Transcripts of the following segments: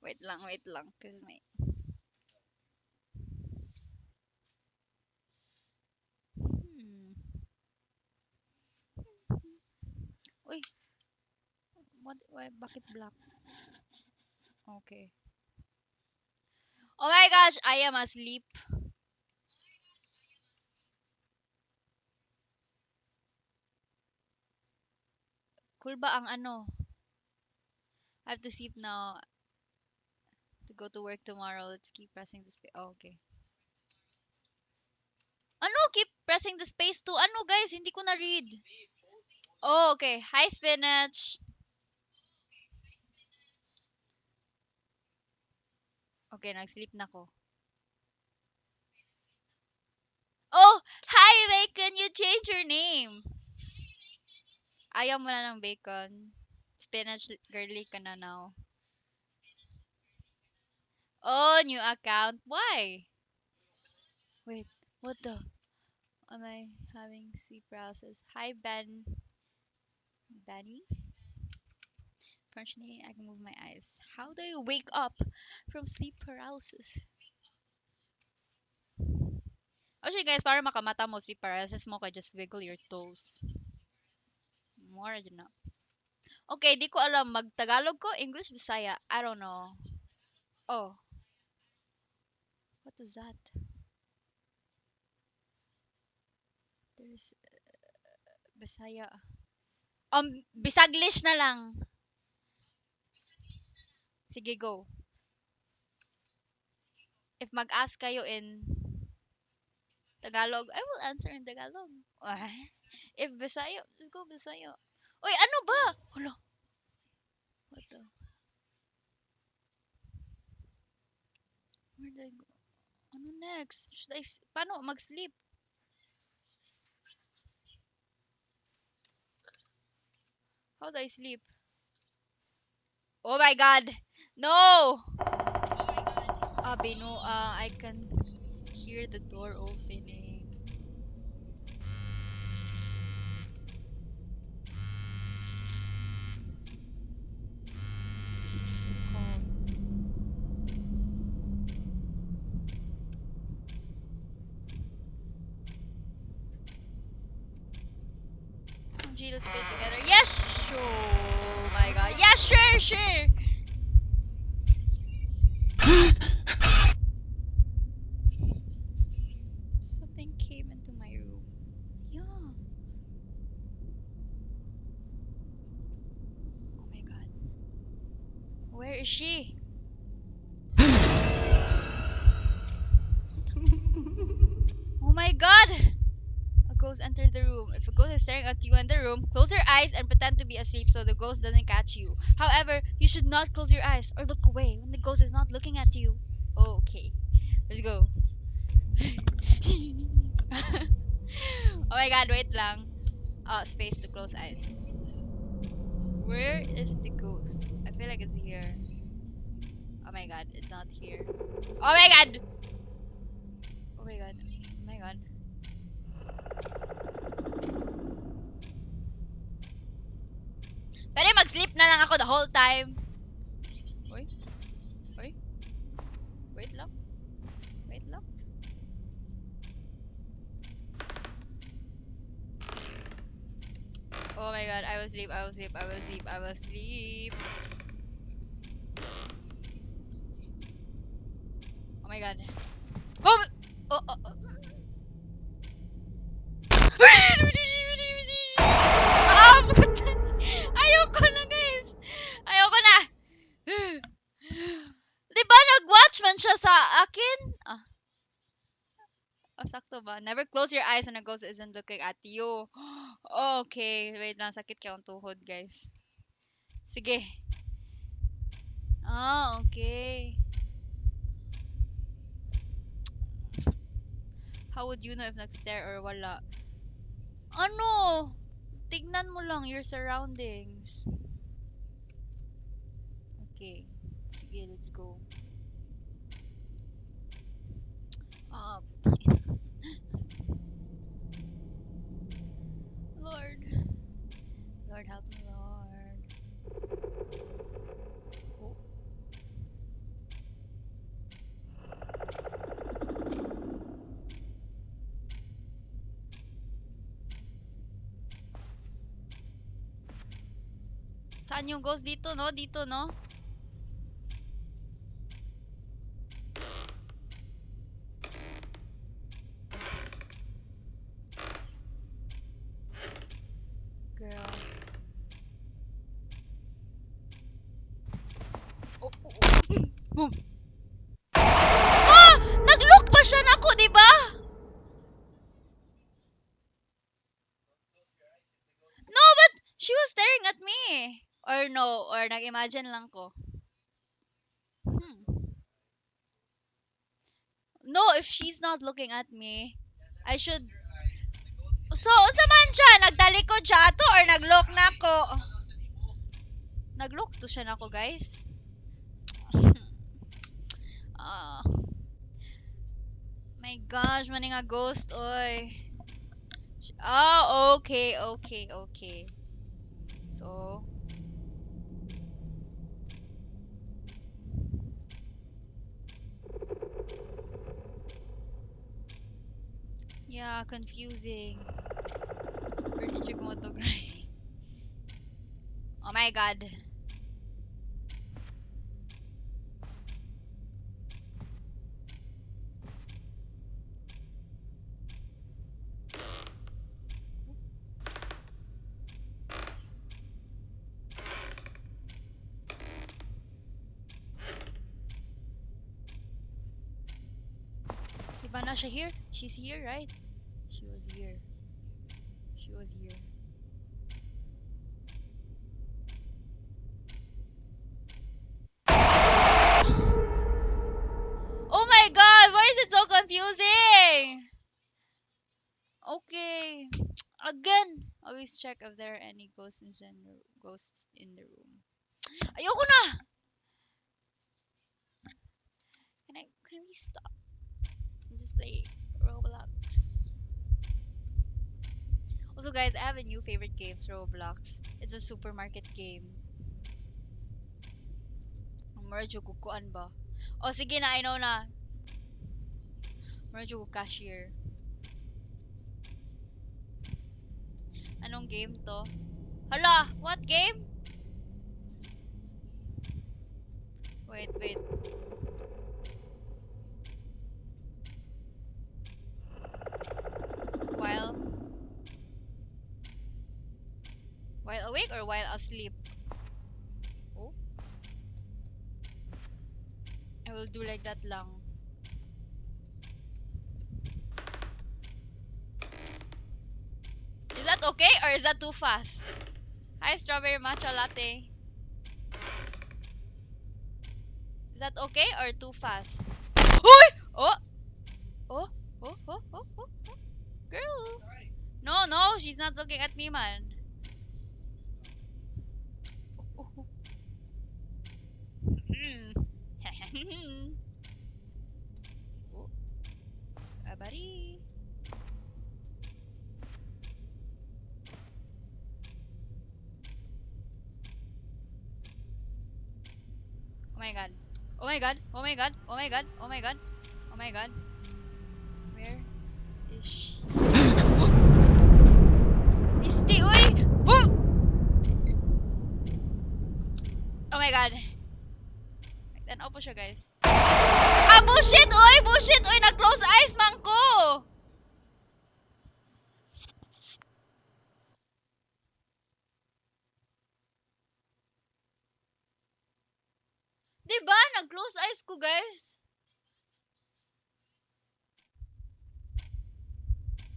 Wait lang. Cause may... Hmm. Uy, why, bakit black? Okay. Oh my gosh, I am asleep. Cool ba ang ano? I have to sleep now to go to work tomorrow. Let's keep pressing the space. Oh, okay. Ano? Keep pressing the space to ano guys? Hindi ko na-read. Oh, okay. Hi, spinach. Okay, nag-sleep na ko. Oh, hi, Bacon. You change your name. Ayaw mo na ng bacon. Spinach girly ka na now. Oh, new account. Why? Wait, what the? Am I having sleep paralysis? Hi, Benny? Fortunately, I can move my eyes. How do you wake up from sleep paralysis? Actually, guys, para makamata mo sleep paralysis mo, ka just wiggle your toes. More than enough. Okay, di ko alam. Mag-Tagalog ko? English? Bisaya? I don't know. Oh, what was that? There's Bisaya. Bisaglish na lang. Sige, go. If mag-ask kayo in Tagalog, I will answer in Tagalog. If Bisaya, just go Bisaya. Uy, ano ba? Hala, what the? Where did I go? Ano next? Paano mag-sleep? How do I sleep? Oh my god! No! Bino, I can hear the door opening. Oh. Gee, let's get together. Yes! Oh my god. Yes, sure! Something came into my room. Yeah. Oh my god. Where is she? Oh my god! A ghost entered the room. If a ghost is staring at you in the room, close your eyes and pretend to be asleep so the ghost doesn't catch you. However, you should not close your eyes or look away when the ghost is not looking at you. Okay. Let's go. Oh my god, wait lang. Space to close eyes. Where is the ghost? I feel like it's here. Oh my god, it's not here. Oh my god! Oh my god. Oh my god. Pwede mag-sleep na lang ako the whole time. Uy, uy. Wait lang. Wait lang. Oh my god, I will sleep, I will sleep, I will sleep, I will sleep. Oh my god. Oh! Oh, oh, oh. Ayoko na, guys. Ayoko na. Di ba nag-watchman siya sa akin? Oh, sakto ba? Never close your eyes when a ghost isn't looking at you. Okay, wait lang. Sakit ka ang tuhod, guys. Sige. Okay. How would you know if nag-stare or wala? Ano? Tignan mo lang your surroundings. Okay. Sige, let's go. Putang ina. Lord. Lord, help me, Lord. Oh. Saan yung ghost? Dito, no? Dito, no? Girl. Oh, oh, oh. Boom. Ah! Nag-look pa siya na ako, di ba? No, but she was staring at me. Or no, or nag-imagine lang ko. Hmm. No, if she's not looking at me, I should... So, unsa man siya? Nagdalikod siya ato or nag-look na ako? Nag-look to siya na ako, guys. Ah, my gosh, maning nga ghost, oy. Oh, okay, okay, okay. So, yeah, confusing. Where did you go to, Gray? Oh my god. Diba na siya here? She's here, right? She was here. She was here. Oh my god, why is it so confusing? Okay. Again, always check if there are any ghosts in the room. Ayoko na! Can we stop? Just play Roblox. Also guys, I have a new favorite game, Roblox. It's a supermarket game. Medyo kukuan ba? Oh, sige na, I know na. Medyo cashier. Anong game to? Hala! What game? Wait, wait. While awake or while asleep? Oh. I will do like that lang. Is that okay or is that too fast? Hi, strawberry matcha latte. Is that okay or too fast? Uy! Oh! Oh! Oh! Oh! Oh! Oh! Oh! Girl! No, no, she's not looking at me, man. Oh, oh, oh. Oh. Buddy. Oh my god. Oh my god. Oh my god. Oh my god. Oh my god. Oh my god. Where is she? Misty, uy! Oh! Oh my god. Then opo siya, guys. Ah, bullshit, oy! Bullshit, oy! Nag-close eyes man ko! Diba? Nag-close eyes ko, guys.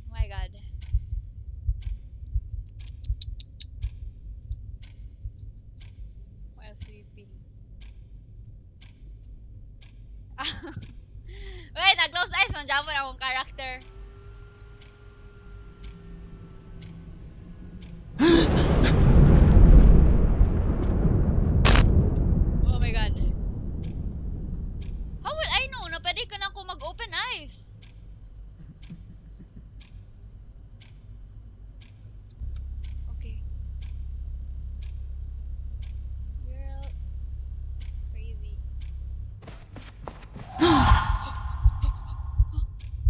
Oh my god. While sleeping. Wait, nag-close eyes man dyan akong character. Oh my god. How will I know na pwede ka na ako mag-open eyes? Okay. Girl. Crazy.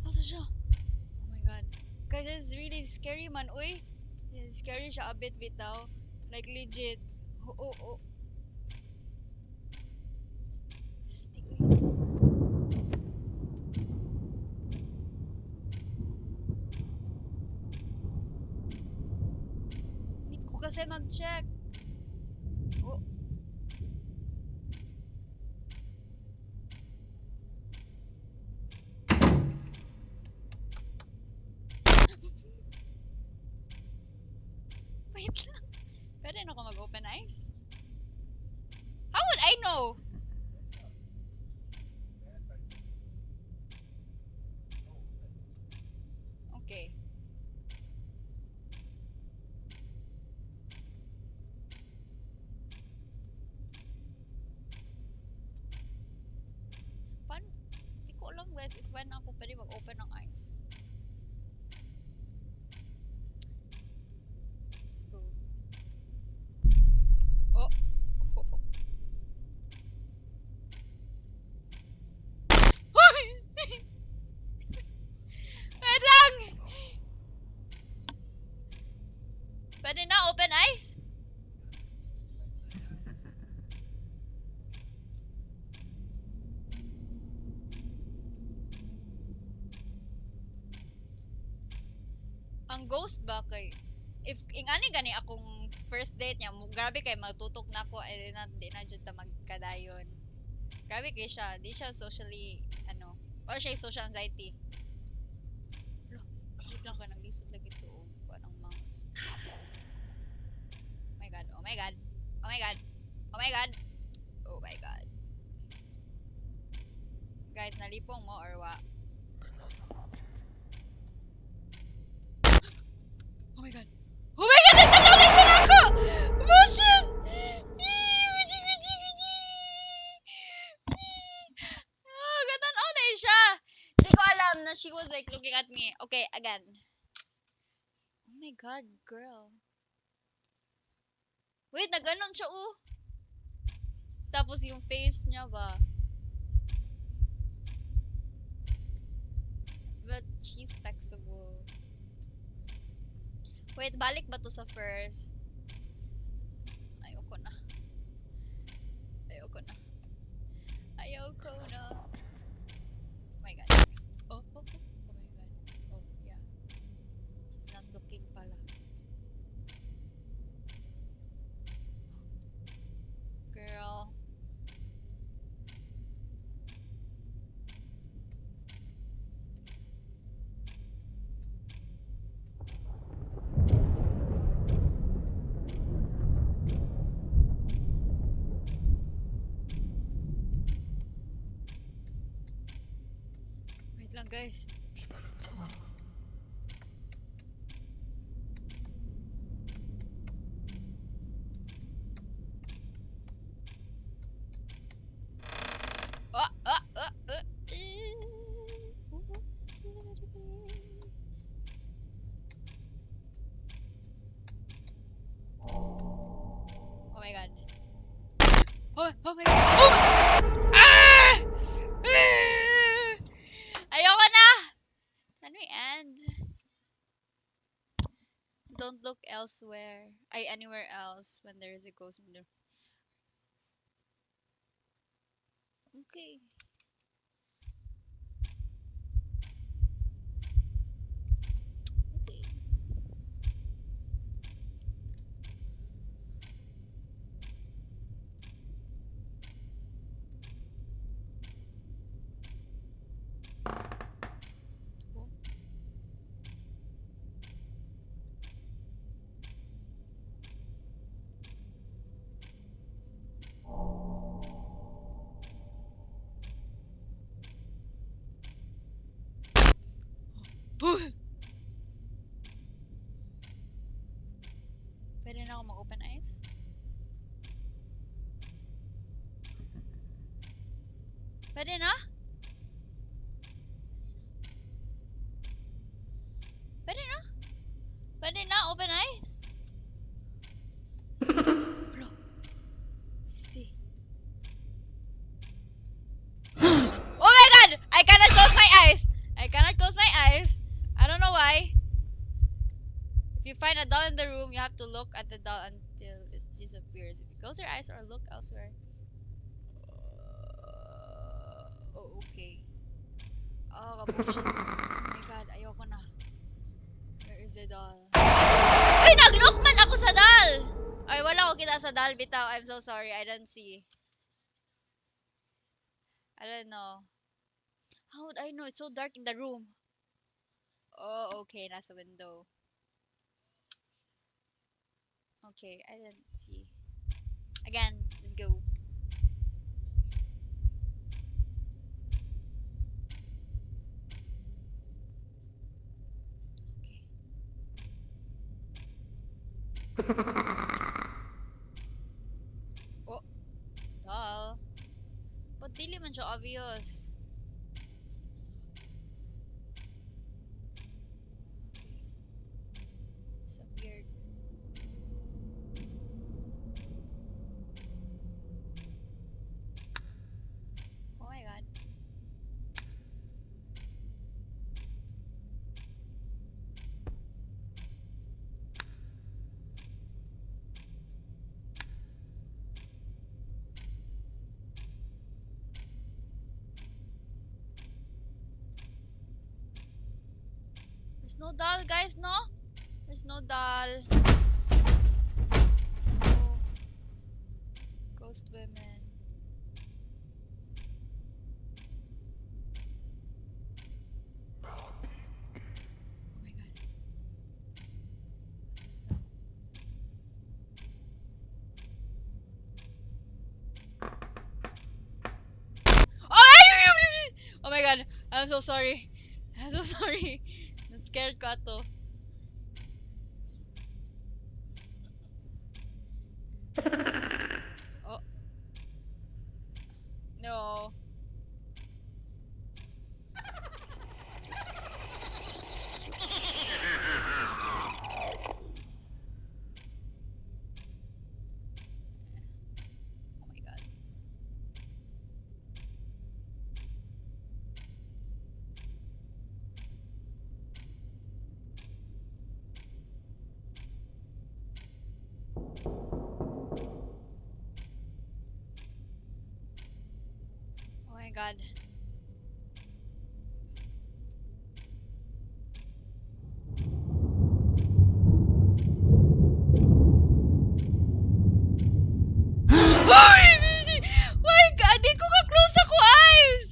Asa siya? Oh my god. Guys, this is really scary man. Uy. Scary siya a bit bitaw. Like legit. Oh, oh, oh. Stick. Need ko kasi mag-check. Oh. Wait lang. Pwede na ako mag-open eyes? How would I know? Okay. Paano? Hindi ko alam guys if when ako pwede mag-open ng eyes. Let's go. Oh. Oh. Hoy! Wait lang! Pwede na open eyes? Ang ghost ba kay if ingani gani akong first date niya mo grabe kay matutok na ko ay di na jud ta magkadayon. Grabe kay siya, di siya socially ano, or siya social anxiety. Lo, wait lang ko naglisod lagi to og kuan ang mouse. Oh my god. Oh my god. Oh my god. Oh my god. Oh my god. Guys, nalipong mo or what? Oh my god. Oh my god! Nagtanaw siya na ako! Bullshit! Oh, gatanaw na siya! Hindi ko alam na she was like looking at me. Okay, again. Oh my god, girl. Wait, naganon siya Tapos yung face niya ba? But she's flexible. Wait, balik ba to sa first? Ayoko na. Ayoko na. Ayoko na. Oh my god. Oh, oh, oh. Oh my god. Oh, yeah. He's not looking pala. Girl. Wait lang guys. Oh my god. Oh my god. Oh my ah! Ayoko na! Can we end? Don't look elsewhere. Anywhere else when there is a ghost in the... Okay. Okay. Pwede na ako mag-open eyes? Pwede na? Pwede na? Pwede na? Open eyes? Bro. Stay. Oh my god! I cannot close my eyes! I cannot close my eyes. I don't know why. If you find a doll in the room, you have to look at the doll until it disappears if you close your eyes or look elsewhere. Oh, okay. Oh, kabullshit. Oh my god, ayoko na. Where is the doll? Uy, nag-lock man ako sa doll! Ay, wala ko kita sa doll, bitaw. I'm so sorry, I didn't see. I don't know. How would I know? It's so dark in the room. Oh, okay, nasa window. Okay, I didn't see. Again, let's go. Oh, doll. But dili man siya obvious. Okay. Disappeared. Oh my god. There's no doll, guys, no? There's no doll. Oh. Ghost women. Oh my god. What's that? Oh my god. I'm so sorry. I'm so sorry. Na-scared ko ato. Oh. No. Oh my god. Oh my god. My god, di ko ka-close ako eyes!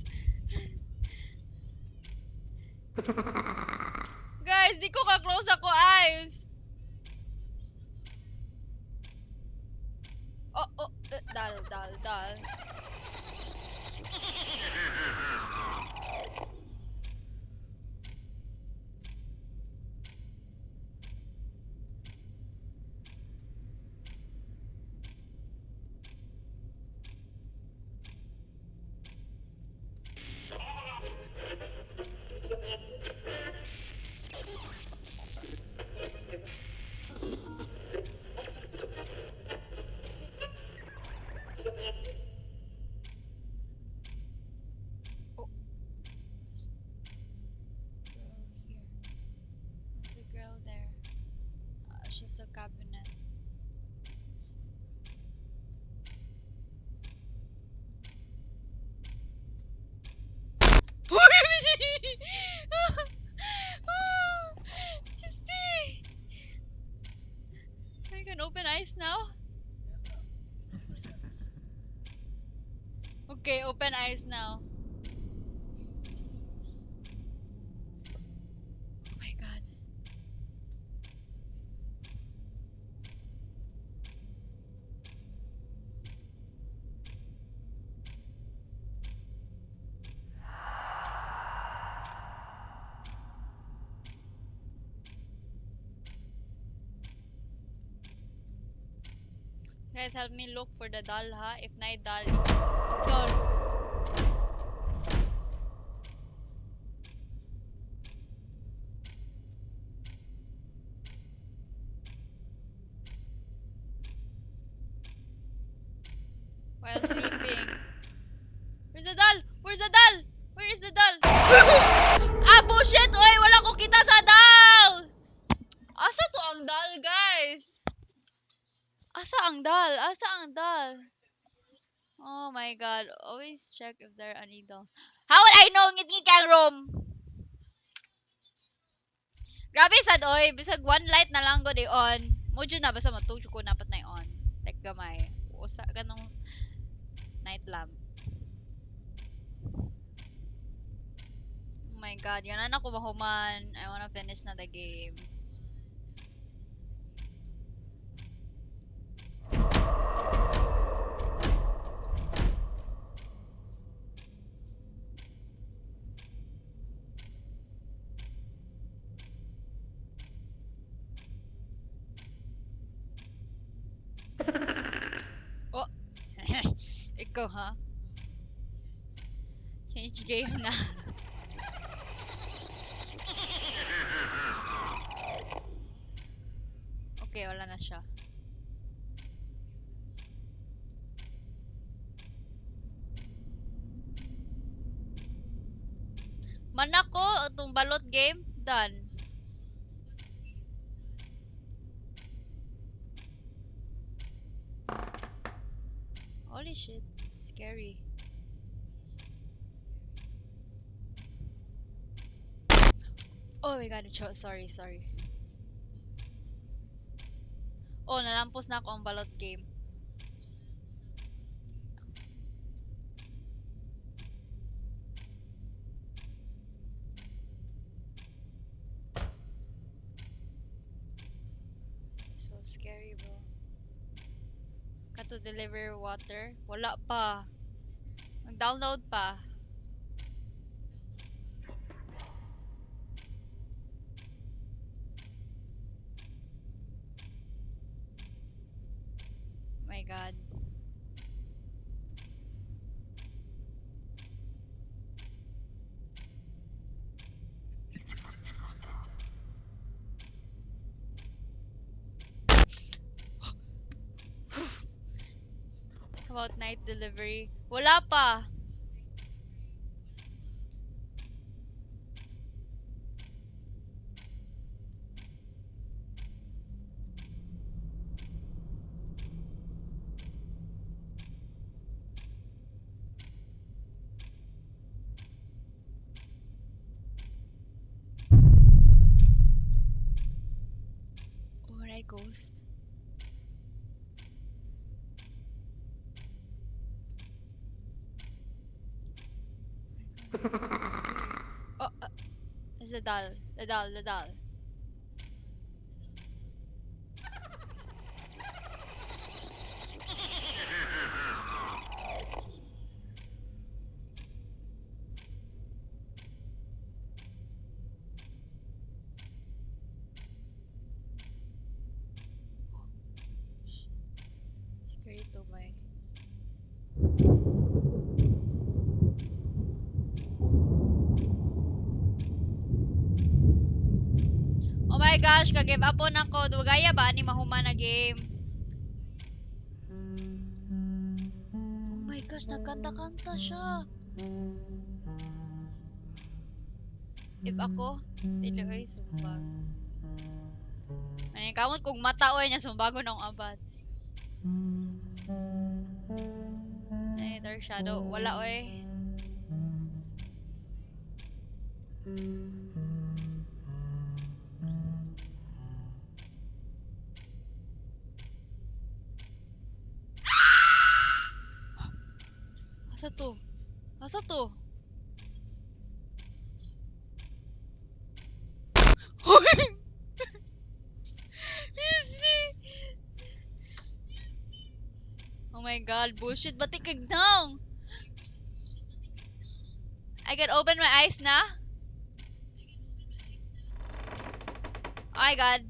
Guys, di ko ka-close ako eyes! Oh, oh, dal. Oh. Girl here. There's a girl there. She's a cabinet. Sisty! I can open eyes now? Okay, open eyes now. Oh my god. Guys, help me look for the doll, ha? If not doll, doll. While sleeping. Where's the doll? Where's the doll? Where is the doll? Ah, bullshit! Oy, wala ko kita sa doll! Asa to ang doll, guys? Asa ang doll? Oh my god, always check if there are any dolls. How would I know ngit kang room? Grabe sad oy, bisag one light na lang go di on. Mo jud na basta matug ko napat na on. Like gamay. Usa kanang night lamp. Oh my god, yan na ako mahuman. I wanna finish na the game. Oh. Ikaw ha? Change game na. Okay, wala na siya. Mana ko itong balot game done. Holy shit, scary. Oh my god, sorry. Oh, nalampos na ako ang balot game. So scary, bro. Got to deliver water? Wala pa. Mag-download pa. My god. About night delivery? Wala pa. Alright, ghost. Oh my god, this is scary. Oh, it's the doll. The doll. Scary to my. Oh my gosh, ka-give up on ako. Dugaya ba ani mahuma na game? Oh my gosh, nagkanta-kanta siya. If ako, dili oy sumbag. Ani kamot kung mata oy nya sumbagon ang abad. Ay, dark shadow. Wala oy. Asa to? Asa to? Oh my god, bullshit. Batikig now. I can open my eyes na? Oh my god.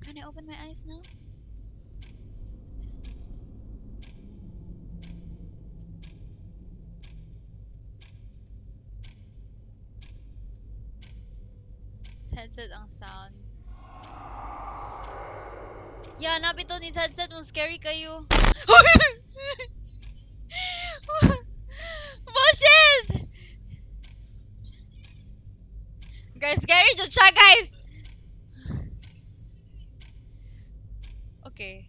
Can I open my eyes now? Headset ang sound. Yeah, napito ni headset mo scary kayo. Bullshit! Guys, scary dyan siya, guys! Okay.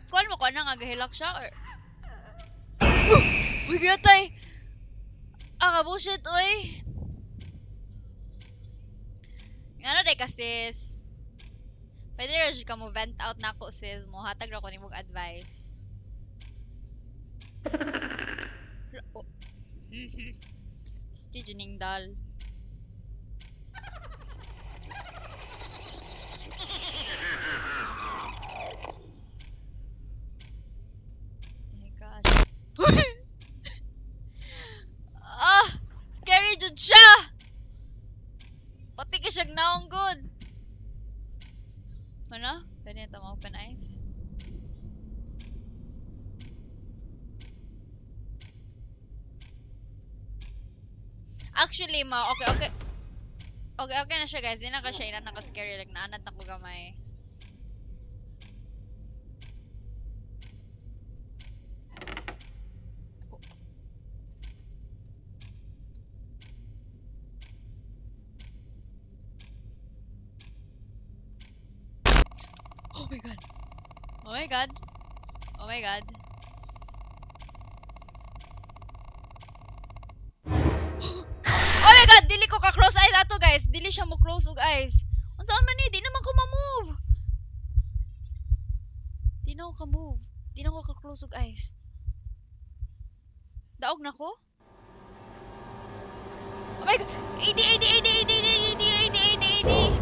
Kuan mo ko na nga gahilak siya or uy gatay. Bullshit oy. Ano day ka sis? Pwede ra jud ka mo vent out nako sis mo hatag ra ko nimong advice. Oh. Sti Juning dal. Oh my gosh. Scary jud siya. Pati ka siyag naong good. Ano? Pwede ito ma-open eyes? Actually, okay, okay. Okay, okay na siya guys. Di na ka siya inan naka-scary. Like, naanad na ko gamay. Oh my god. Oh my god. Oh my god. Oh my god, dili ko ka close eyes ato guys. Dili siya mo close og eyes. Unsaon man ni, di naman ko ma-move. Di na ako ka-move. Di na ako ka-close og eyes. Daog na ko? Oh my god. 80, 80, 80, 80, 80, 80, 80, 80.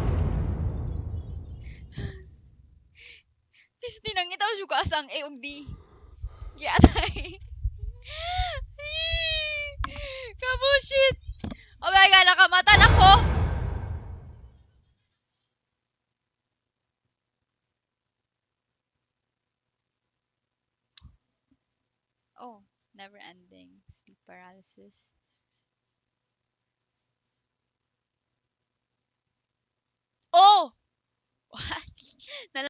Bis tinangitaw siya ko asang A ug D. Giatay. Kabushit. Oh my god, nakamata na ko. Oh, never ending sleep paralysis. Oh!